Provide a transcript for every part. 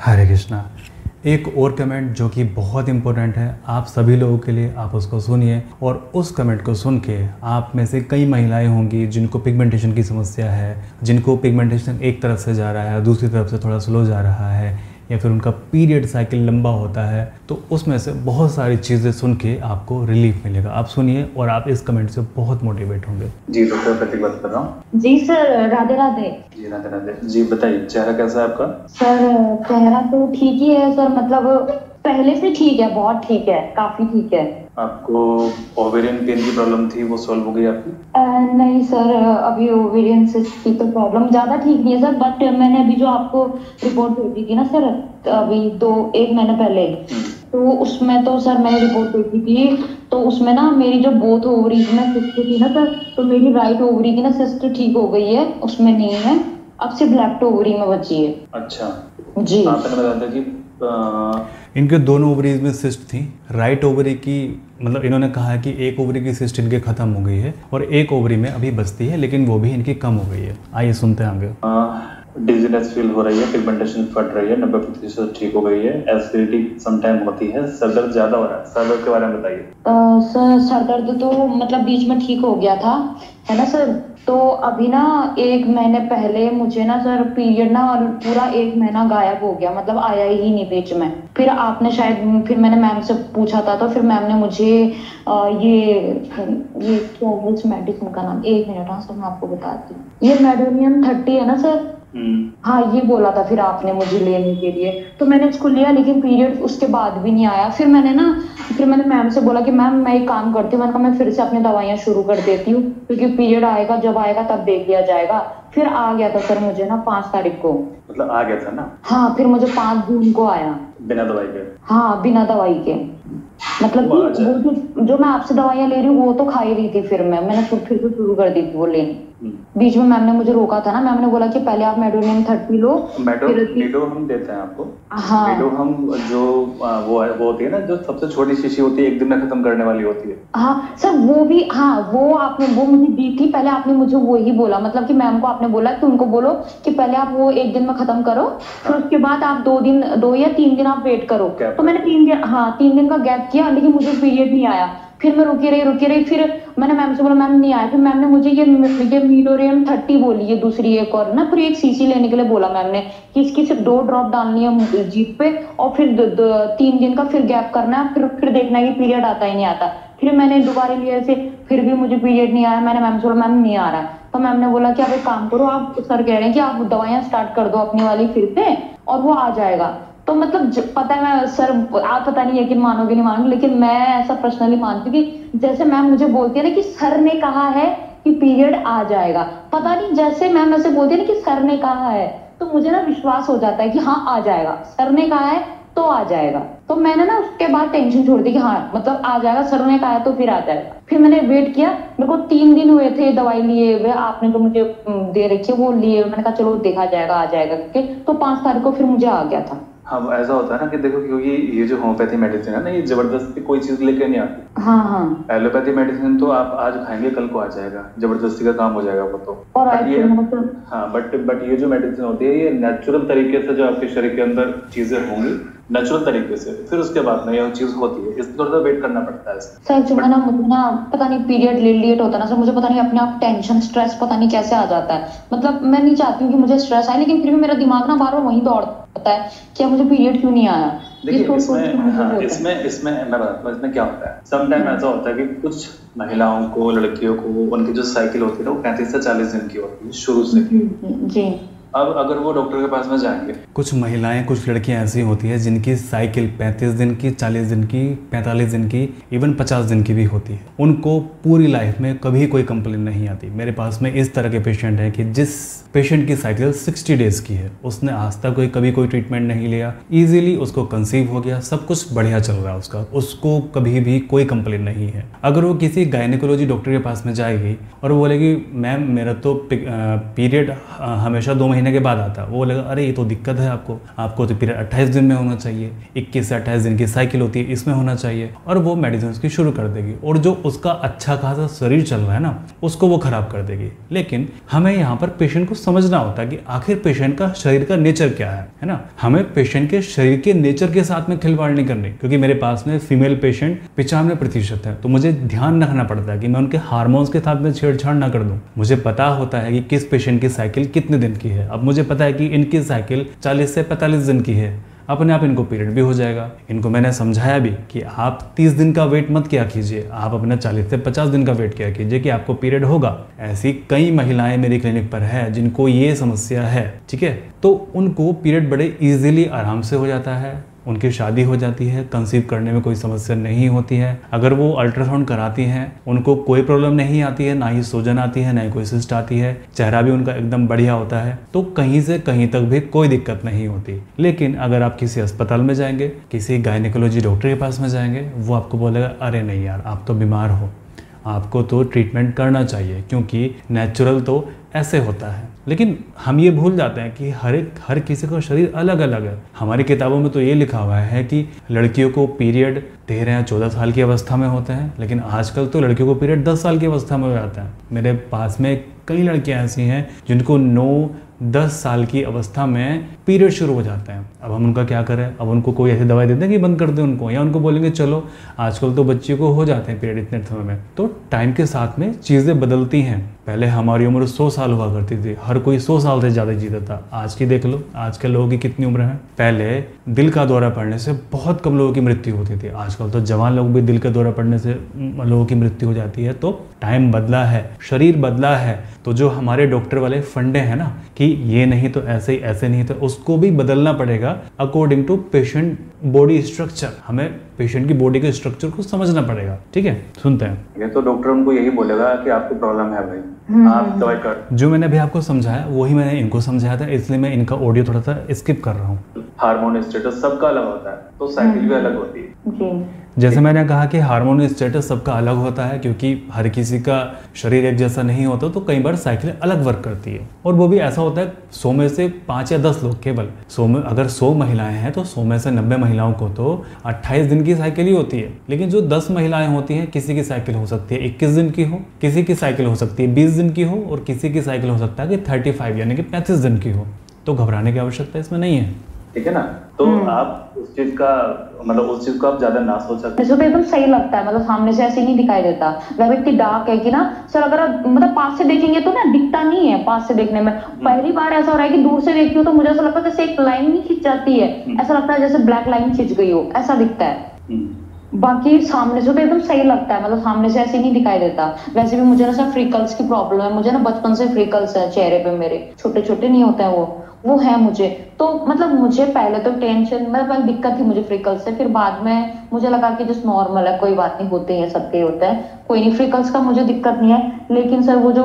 हरे कृष्णा। एक और कमेंट जो कि बहुत इंपॉर्टेंट है आप सभी लोगों के लिए, आप उसको सुनिए और उस कमेंट को सुन के आप में से कई महिलाएं होंगी जिनको पिगमेंटेशन की समस्या है, जिनको पिगमेंटेशन एक तरफ से जा रहा है, दूसरी तरफ से थोड़ा स्लो जा रहा है, या फिर उनका पीरियड साइकिल लंबा होता है। तो उसमें से बहुत सारी चीज़ें सुन के आपको रिलीफ मिलेगा। आप सुनिए और आप इस कमेंट से बहुत मोटिवेट होंगे। जी डॉक्टर प्रतीक बात कर रहा हूँ। जी सर, राधे राधे। जी राधे राधे। जी बताइए, चेहरा कैसा है आपका? सर चेहरा तो ठीक ही है सर, मतलब पहले से ठीक है, बहुत ठीक है, काफी ठीक है। आपको ओवेरियन पेन की प्रॉब्लम थी, वो सॉल्व हो गई आपकी? नहीं सर, अभी ओवेरियन सिस्ट की तो प्रॉब्लम ज्यादा ठीक नहीं है सर, बट मैंने अभी जो आपको रिपोर्ट भेजी थी ना सर, अभी एक महीने पहले, तो उसमें तो सर मैंने रिपोर्ट भेजी थी, तो उसमें ना मेरी जो बोथ ओवरीज में सिस्ट थी ना सर, तो मेरी राइट ओवरी की ना सिस्ट ठीक हो गई है, उसमें नहीं है, अब सिर्फ लेफ्ट ओवरी में बची है। अच्छा जी। आपने बताया था कि इनके दोनों ओवरीज में सिस्ट थी। राइट ओवरी की मतलब इन्होंने कहा है कि एक ओवरी की सिस्ट इनके ख़त्म हो गई है और एक ओवरी में अभी बचती है, लेकिन वो भी इनकी कम हो गई है। आइए सुनते हैं आगे। डिजीनेस फील हो रही है, पिगमेंटेशन फट रही है, 90% ठीक हो गई है, एसिडिटी समटाइम होती है, सर दर्द ज्यादा हो रहा है। सर दर्द के बारे में बताइए। सर सर दर्द तो मतलब बीच में ठीक हो गया था, है ना सर। तो अभी ना एक महीने पहले मुझे ना सर पीरियड ना और पूरा एक महीना गायब हो गया, मतलब आया ही नहीं बीच में। फिर आपने शायद, फिर मैंने मैम से पूछा था, तो फिर मैम ने मुझे ये इस मेडिसिन का नाम, एक मिनट हाँ सर मैं आपको बताती हूँ, ये मेडोनियम 30 है ना सर। हाँ ये बोला था फिर आपने मुझे लेने के लिए, तो मैंने इसको लिया, लेकिन पीरियड उसके बाद भी नहीं आया। फिर मैंने मैम से बोला कि मैम मैं एक काम करती हूँ, मैं फिर से अपनी दवाइयाँ शुरू कर देती हूँ, क्योंकि पीरियड आएगा, जब आएगा तब देख लिया जाएगा। फिर आ गया था सर मुझे ना 5 तारीख को। मतलब आ गया था ना? हाँ, फिर मुझे 5 जून को आया, बिना दवाई के। हाँ बिना दवाई के, मतलब कि वो जो मैं आपसे दवाइयाँ ले रही हूँ वो तो खा ही रही थी, मैंने फिर से शुरू कर दी थी वो लेनी। बीच में मैम ने मुझे रोका था ना, मैम ने बोला कि पहले आप मेडोनियम 30 लो। मेडो हम देते हैं आपको। हाँ मेडो हम जो वो होती है ना, जो सबसे छोटी शीशी होती है, एक दिन में खत्म करने वाली होती है। हाँ सर वो भी, हाँ वो मुझे दी थी। पहले आपने मुझे वो ही बोला, मतलब कि मैम को आपने बोला कि उनको बोलो कि पहले आप वो एक दिन में खत्म करो, फिर उसके बाद आप 2 या 3 दिन आप वेट करो। तो मैंने 3 दिन का गैप किया, लेकिन मुझे पीरियड नहीं आया। फिर मैं रुकी रही, फिर मैंने मैम से बोला, मैम नहीं आया। फिर मैम ने मुझे ये मीडोरियम 30 बोली है, दूसरी एक और ना, पूरी एक शीशी लेने के लिए बोला मैम ने कि इसकी सिर्फ 2 ड्रॉप डालनी है जीभ पे, और फिर 3 दिन का फिर गैप करना है, फिर देखना है कि पीरियड आता ही नहीं आता। फिर मैंने दोबारा लिया ऐसे, फिर भी मुझे पीरियड नहीं आया। मैंने मैम से बोला मैम नहीं आ रहा है, तो मैम ने बोला कि आप एक काम करो, आप सर कह रहे हैं कि आप दवाइयाँ स्टार्ट कर दो अपनी वाली फिर से, और वो आ जाएगा। तो मतलब पता है मैं सर, आप पता नहीं यकीन मानोगे नहीं मानोगे, लेकिन मैं ऐसा पर्सनली मानती हूँ कि जैसे मैम मुझे बोलती है ना कि सर ने कहा है कि पीरियड आ जाएगा, पता नहीं जैसे मैम ऐसे बोलती है ना कि सर ने कहा है, तो मुझे ना विश्वास हो जाता है कि हाँ आ जाएगा, सर ने कहा है तो आ जाएगा। तो मैंने ना उसके बाद टेंशन छोड़ दी कि हाँ मतलब आ जाएगा, सर ने कहा है तो फिर आ जाएगा। फिर मैंने वेट किया, मेरे को 3 दिन हुए थे दवाई लिए हुए, आपने तो मुझे दे रखी है वो लिए, मैंने कहा चलो देखा जाएगा आ जाएगा करके, तो 5 तारीख को फिर मुझे आ गया था। हाँ ऐसा होता है ना कि देखो, क्योंकि ये जो होम्योपैथी मेडिसिन है ना, ये जबरदस्ती कोई चीज लेके नहीं आती। हाँ एलोपैथी मेडिसिन तो आप आज खाएंगे कल को आ जाएगा, जबरदस्ती का काम हो जाएगा वो तो। और बट ये जो मेडिसिन होती है, ये नेचुरल तरीके से जो आपके शरीर के अंदर चीजें होंगी, नेचुरल तरीके से, फिर उसके बाद में यह चीज होती है, इसलिए थोड़ा सा वेट करना पड़ता है सर। जो ना मुझे ना पता नहीं पीरियड लेट होता है ना सर, मुझे पता नहीं अपने आप टेंशन स्ट्रेस पता नहीं कैसे आ जाता है। मतलब मैं नहीं चाहती हूँ कि मुझे स्ट्रेस आए, लेकिन फिर भी मेरा दिमाग ना बार बार वहीं दौड़ता है कि मुझे पीरियड क्यों नहीं आया। देखिए इसमें मैं बताता हूँ इसमें क्या होता है। समटाइम ऐसा होता है कि कुछ महिलाओं को, लड़कियों को, उनकी जो साइकिल होती है ना, वो 35 से 40 दिन की होती है शुरू से। जी। अब अगर वो डॉक्टर के पास में जाएंगे, कुछ महिलाएं, कुछ लड़कियां ऐसी होती है जिनकी साइकिल 35 दिन की, 40 दिन की, 45 दिन की, इवन 50 दिन की भी होती है। उनको पूरी लाइफ में कभी कोई कंप्लेन नहीं आती। मेरे पास में इस तरह के पेशेंट हैं कि जिस पेशेंट की साइकिल 60 डेज की है, उसने आज तक कभी कोई ट्रीटमेंट नहीं लिया, ईजिली उसको कंसीव हो गया, सब कुछ बढ़िया चल रहा है उसका, उसको कभी भी कोई कंप्लेन नहीं है। अगर वो किसी गायनेकोलॉजी डॉक्टर के पास में जाएगी और वो बोलेगी मैम मेरा तो पीरियड हमेशा 2 महीने महीने के बाद आता है, वो लगा अरे ये तो दिक्कत है आपको तो पीरियड 28 दिन में होना चाहिए, 21 से 28 दिन की साइकिल होती है, इसमें होना चाहिए, और वो मेडिसिन उसकी शुरू कर देगी, और जो उसका अच्छा खासा शरीर चल रहा है ना उसको वो खराब कर देगी। लेकिन हमें यहाँ पर पेशेंट को समझना होता है कि आखिर पेशेंट का शरीर का नेचर क्या है ना। हमें पेशेंट के शरीर के नेचर के साथ में खिलवाड़ नहीं करनी, क्योंकि मेरे पास में फीमेल पेशेंट 95% है, तो मुझे ध्यान रखना पड़ता है कि मैं उनके हार्मोन्स के साथ में छेड़छाड़ ना कर दूं। मुझे पता होता है कि किस पेशेंट की साइकिल कितने दिन की है। अब मुझे पता है कि इनकी साइकिल 40 से 45 दिन की है, अपने आप इनको पीरियड भी हो जाएगा। इनको मैंने समझाया भी कि आप 30 दिन का वेट मत किया कीजिए, आप अपना 40 से 50 दिन का वेट किया कीजिए कि आपको पीरियड होगा। ऐसी कई महिलाएं मेरी क्लिनिक पर है जिनको ये समस्या है, ठीक है, तो उनको पीरियड बड़े इजीली आराम से हो जाता है, उनकी शादी हो जाती है, कंसीव करने में कोई समस्या नहीं होती है। अगर वो अल्ट्रासाउंड कराती हैं उनको कोई प्रॉब्लम नहीं आती है, ना ही सूजन आती है, ना ही कोई सिस्ट आती है, चेहरा भी उनका एकदम बढ़िया होता है, तो कहीं से कहीं तक भी कोई दिक्कत नहीं होती। लेकिन अगर आप किसी अस्पताल में जाएंगे, किसी गायनेकोलॉजी डॉक्टर के पास में जाएंगे, वो आपको बोलेगा अरे नहीं यार आप तो बीमार हो, आपको तो ट्रीटमेंट करना चाहिए, क्योंकि नेचुरल तो ऐसे होता है। लेकिन हम ये भूल जाते हैं कि हर किसी का शरीर अलग अलग है। हमारी किताबों में तो ये लिखा हुआ है कि लड़कियों को पीरियड 13 या 14 साल की अवस्था में होते हैं, लेकिन आजकल तो लड़कियों को पीरियड 10 साल की अवस्था में हो जाता है। मेरे पास में कई लड़कियां ऐसी हैं जिनको 9-10 साल की अवस्था में पीरियड शुरू हो जाते हैं। अब हम उनका क्या करें? अब उनको कोई ऐसी दवाई देते हैं कि बंद कर दें उनको, या उनको बोलेंगे चलो आजकल तो बच्ची को हो जाते हैं पीरियड इतने समय में। तो टाइम के साथ में चीज़ें बदलती हैं। पहले हमारी उम्र 100 साल हुआ करती थी, हर कोई 100 साल से ज़्यादा जीता था। आज की देख लो, आज के लोगों की कितनी उम्र है। पहले दिल का दौरा पड़ने से बहुत कम लोगों की मृत्यु होती थी, आजकल तो जवान लोग भी दिल का दौरा पड़ने से लोगों की मृत्यु हो जाती है। तो टाइम बदला है, शरीर बदला है, तो जो हमारे डॉक्टर वाले फंडे हैं ना कि ये नहीं तो ऐसे ही, ऐसे नहीं तो उसको भी बदलना पड़ेगा according to patient body structure. हमें पेशेंट की बॉडी के स्ट्रक्चर को समझना पड़ेगा, ठीक है। सुनते हैं। ये तो डॉक्टर उनको यही बोलेगा कि आपको प्रॉब्लम है भाई, आप दवाई कर। जो मैंने अभी आपको समझाया वही मैंने इनको समझाया था, इसलिए मैं इनका ऑडियो थोड़ा सा स्किप कर रहा हूँ। हार्मोन स्टेटस सबका अलग होता है, तो साइकिल भी अलग होती है। जैसे मैंने कहा कि हार्मोन स्टेटस सबका अलग होता है, क्योंकि हर किसी का शरीर एक जैसा नहीं होता, तो कई बार साइकिल अलग वर्क करती है। और वो भी ऐसा होता है 100 में से 5 या 10 लोग केवल 100 में, अगर 100 महिलाएं हैं तो 100 में से 90 महिलाओं को तो 28 दिन की साइकिल ही होती है। लेकिन जो 10 महिलाएं होती हैं, किसी की साइकिल हो सकती है 21 दिन की हो, किसी की साइकिल हो सकती है 20 दिन की हो, और किसी की साइकिल हो सकता है कि 35 यानी कि 35 दिन की हो। तो घबराने की आवश्यकता इसमें नहीं है, ठीक है ना। तो आप उस चीज को आप ज्यादा ना सोच सकते। मुझे तो एकदम सही लगता है, मतलब सामने से ऐसे नहीं दिखाई देता। वह इतनी डार्क है कि ना सर, अगर आप मतलब पास से देखेंगे तो ना दिखता नहीं है। पास से देखने में पहली बार ऐसा हो रहा है कि दूर से देखती हूँ तो मुझे ऐसा लगता है जैसे एक लाइन नहीं खिंच जाती है, ऐसा लगता है जैसे ब्लैक लाइन खिंच गई हो, ऐसा दिखता है। बाकी सामने से तो एकदम सही लगता है, मतलब सामने से ऐसे नहीं दिखाई देता। वैसे भी मुझे ना सर फ्रिकल्स की प्रॉब्लम है, मुझे ना बचपन से फ्रिकल्स है चेहरे पे, मेरे छोटे छोटे नहीं होता है वो है मुझे। तो मतलब मुझे पहले तो टेंशन, मतलब पहले दिक्कत थी मुझे फ्रिकल्स से, फिर बाद में मुझे लगा कि जस्ट नॉर्मल है, कोई बात नहीं, होते हैं, सबके होता है, कोई नहीं, फ्रिकल्स का मुझे दिक्कत नहीं है। लेकिन सर वो जो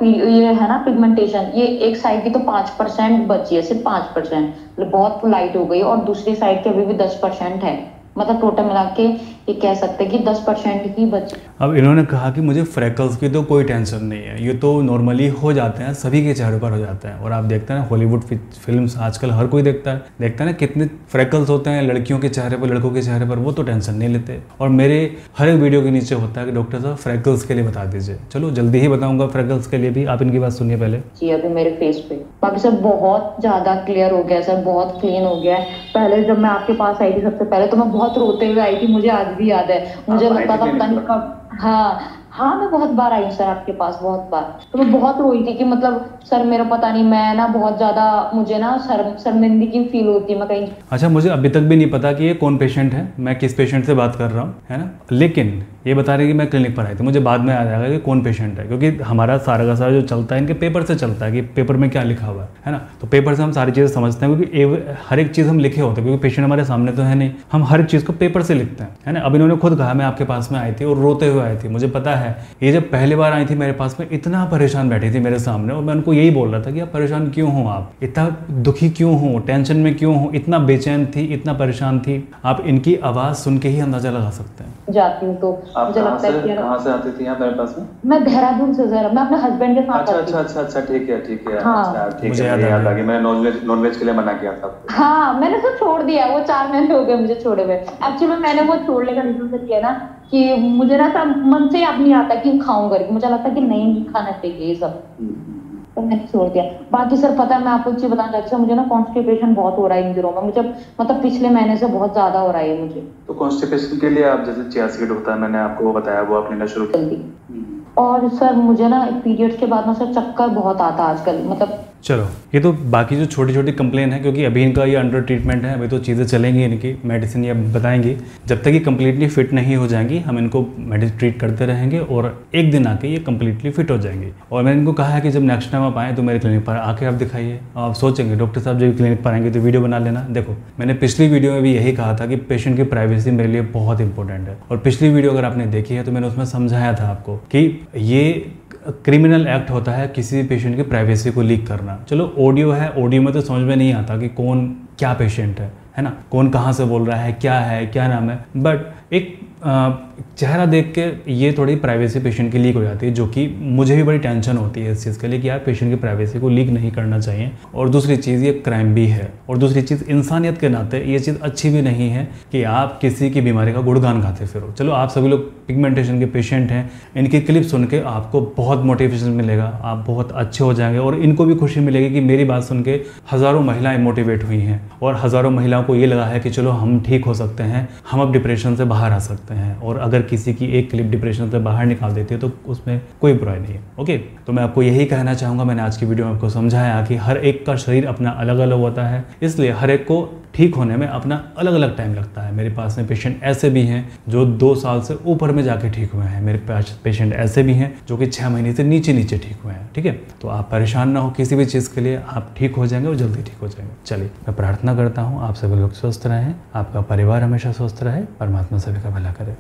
ये है ना पिगमेंटेशन, ये एक साइड की तो 5% बची है, सिर्फ 5%, मतलब बहुत लाइट हो गई, और दूसरी साइड की अभी भी 10% है। मतलब टोटल मिला के ये कह सकते हैं कि 10% ही बची। अब इन्होंने कहा कि मुझे फ्रैकल्स की तो कोई टेंशन नहीं है, ये तो नॉर्मली हो जाते हैं, सभी के चेहरे पर हो जाते हैं। और आप देखते हैं ना हॉलीवुड फिल्म्स आजकल हर कोई देखता है ना कितने फ्रैकल्स होते हैं लड़कियों के चेहरे पर, लड़कों के चेहरे पर, वो तो टेंशन नहीं लेते। और मेरे हर एक वीडियो के नीचे होता है कि डॉक्टर साहब फ्रैकल्स के लिए बता दीजिए। चलो जल्दी ही बताऊंगा फ्रैकल्स के लिए भी, आप इनकी बात सुनिए पहले। जी अभी मेरे फेस पे बाकी सर बहुत ज्यादा क्लियर हो गया सर, बहुत क्लीन हो गया है। पहले जब मैं आपके पास आई थी सबसे पहले तो मैं बहुत रोते हुए आई थी, मुझे आज भी याद है। मुझे लगता था पता नहीं कब, हाँ मैं बहुत बार आई हूँ सर आपके पास, बहुत बार। तो मैं बहुत रोई थी कि मतलब सर मेरा पता नहीं, मैं ना बहुत ज्यादा, मुझे ना शर्मिंदगी फील होती है, मैं कहीं। अच्छा, मुझे अभी तक भी नहीं पता कि ये कौन पेशेंट है, मैं किस पेशेंट से बात कर रहा हूँ, है ना। लेकिन ये बता रहे कि मैं क्लिनिक पर आई थी, मुझे बाद में आ जाएगा कि कौन पेशेंट है, क्योंकि हमारा सारा का सारा जो चलता है इनके पेपर से चलता है कि पेपर में क्या लिखा हुआ है ना। तो पेपर से हम सारी चीज़ें समझते हैं, क्योंकि हर एक चीज़ हम लिखे होते हैं, क्योंकि पेशेंट हमारे सामने तो है नहीं, हम हर चीज़ को पेपर से लिखते हैं, है ना। अब इन्होंने खुद कहा मैं आपके पास में आई थी और रोते हुए आई थी, मुझे पता है। ये जब पहली बार आई थी मेरे पास में, इतना परेशान बैठी थी मेरे सामने और मैं उनको यही बोल रहा था कि आप परेशान क्यों हो, आप इतना दुखी क्यों हो, टेंशन में क्यों हो, इतना बेचैन थी, इतना परेशान थी। आप इनकी आवाज़ सुन के ही अंदाजा लगा सकते हैं। जाती हूँ तो मुझे लगता है कि कहाँ से आती थी यहाँ मेरे पास में? मैं देहरादून से सर, मैं अपने हस्बैंड के साथ। अच्छा ठीक है। हाँ। अच्छा ठीक मुझे है, याद आ गया। मैंने नॉनवेज के लिए मना किया था। हाँ, मैंने तो छोड़ दिया, वो 4 महीने हो गए मुझे छोड़े हुए। एक्चुअली मैंने वो छोड़ने का रीजन किया ना कि मुझे ना सब मन से अब नहीं आता कि खाऊं करके, मुझे लगता है कि नहीं खाना चाहिए ये सब, तो मैंने छोड़ दिया। बाकी सर पता है, मैं आपको एक चीज बताना चाहती हूँ, मुझे ना कॉन्स्टिपेशन बहुत हो रहा है इन दिनों में, मुझे मतलब पिछले महीने से बहुत ज्यादा हो रहा है मुझे। तो कॉन्स्टिपेशन के लिए आप जैसे चिया सीड होता है, मैंने आपको वो बताया, वो आप लेना शुरू जल्दी। और सर मुझे ना पीरियड्स के बाद ना सर चक्कर बहुत आता आजकल, मतलब चलो ये तो बाकी जो छोटी छोटी कंप्लेन है, क्योंकि अभी इनका ये अंडर ट्रीटमेंट है, अभी तो चीज़ें चलेंगी, इनकी मेडिसिन ये बताएंगी। जब तक ये कम्प्लीटली फिट नहीं हो जाएंगी हम इनको मेडिसिन ट्रीट करते रहेंगे और एक दिन आके ये कम्प्लीटली फिट हो जाएंगी। और मैंने इनको कहा है कि जब नेक्स्ट टाइम आप आएँ तो मेरे क्लिनिक पर आके आप दिखाइए। आप सोचेंगे डॉक्टर साहब जब क्लिनिक पर आएंगे तो वीडियो बना लेना। देखो मैंने पिछली वीडियो में भी यही कहा था कि पेशेंट की प्राइवेसी मेरे लिए बहुत इंपॉर्टेंट है, और पिछली वीडियो अगर आपने देखी है तो मैंने उसमें समझाया था आपको कि ये क्रिमिनल एक्ट होता है किसी भी पेशेंट की प्राइवेसी को लीक करना। चलो ऑडियो है, ऑडियो में तो समझ में नहीं आता कि कौन क्या पेशेंट है ना, कौन कहाँ से बोल रहा है, क्या नाम है, बट एक चेहरा देख के ये थोड़ी प्राइवेसी पेशेंट की लीक हो जाती है, जो कि मुझे भी बड़ी टेंशन होती है इस चीज़ के लिए कि यार पेशेंट की प्राइवेसी को लीक नहीं करना चाहिए। और दूसरी चीज़ ये क्राइम भी है, और दूसरी चीज़ इंसानियत के नाते ये चीज़ अच्छी भी नहीं है कि आप किसी की बीमारी का गुणगान गाते फिरो। चलो आप सभी लोग पिगमेंटेशन के पेशेंट हैं, इनकी क्लिप सुन के आपको बहुत मोटिवेशन मिलेगा, आप बहुत अच्छे हो जाएंगे, और इनको भी खुशी मिलेगी कि मेरी बात सुन के हज़ारों महिलाएं मोटिवेट हुई हैं और हज़ारों महिलाओं को ये लगा है कि चलो हम ठीक हो सकते हैं, हम अब डिप्रेशन से बाहर आ सकते हैं। और अगर किसी की एक क्लिप डिप्रेशन से बाहर निकाल देती है तो उसमें कोई बुराई नहीं है। ओके, तो मैं आपको यही कहना चाहूँगा, मैंने आज की वीडियो में आपको समझाया कि हर एक का शरीर अपना अलग अलग होता है, इसलिए हर एक को ठीक होने में अपना अलग अलग टाइम लगता है। मेरे पास में पेशेंट ऐसे भी हैं जो 2 साल से ऊपर में जाके ठीक हुए हैं, मेरे पास पेशेंट ऐसे भी हैं जो कि 6 महीने से नीचे ठीक हुए हैं। ठीक है, तो आप परेशान ना हो किसी भी चीज़ के लिए, आप ठीक हो जाएंगे और जल्दी ठीक हो जाएंगे। चलिए, मैं प्रार्थना करता हूँ आप सभी लोग स्वस्थ रहें, आपका परिवार हमेशा स्वस्थ रहे, परमात्मा सभी का भला करे।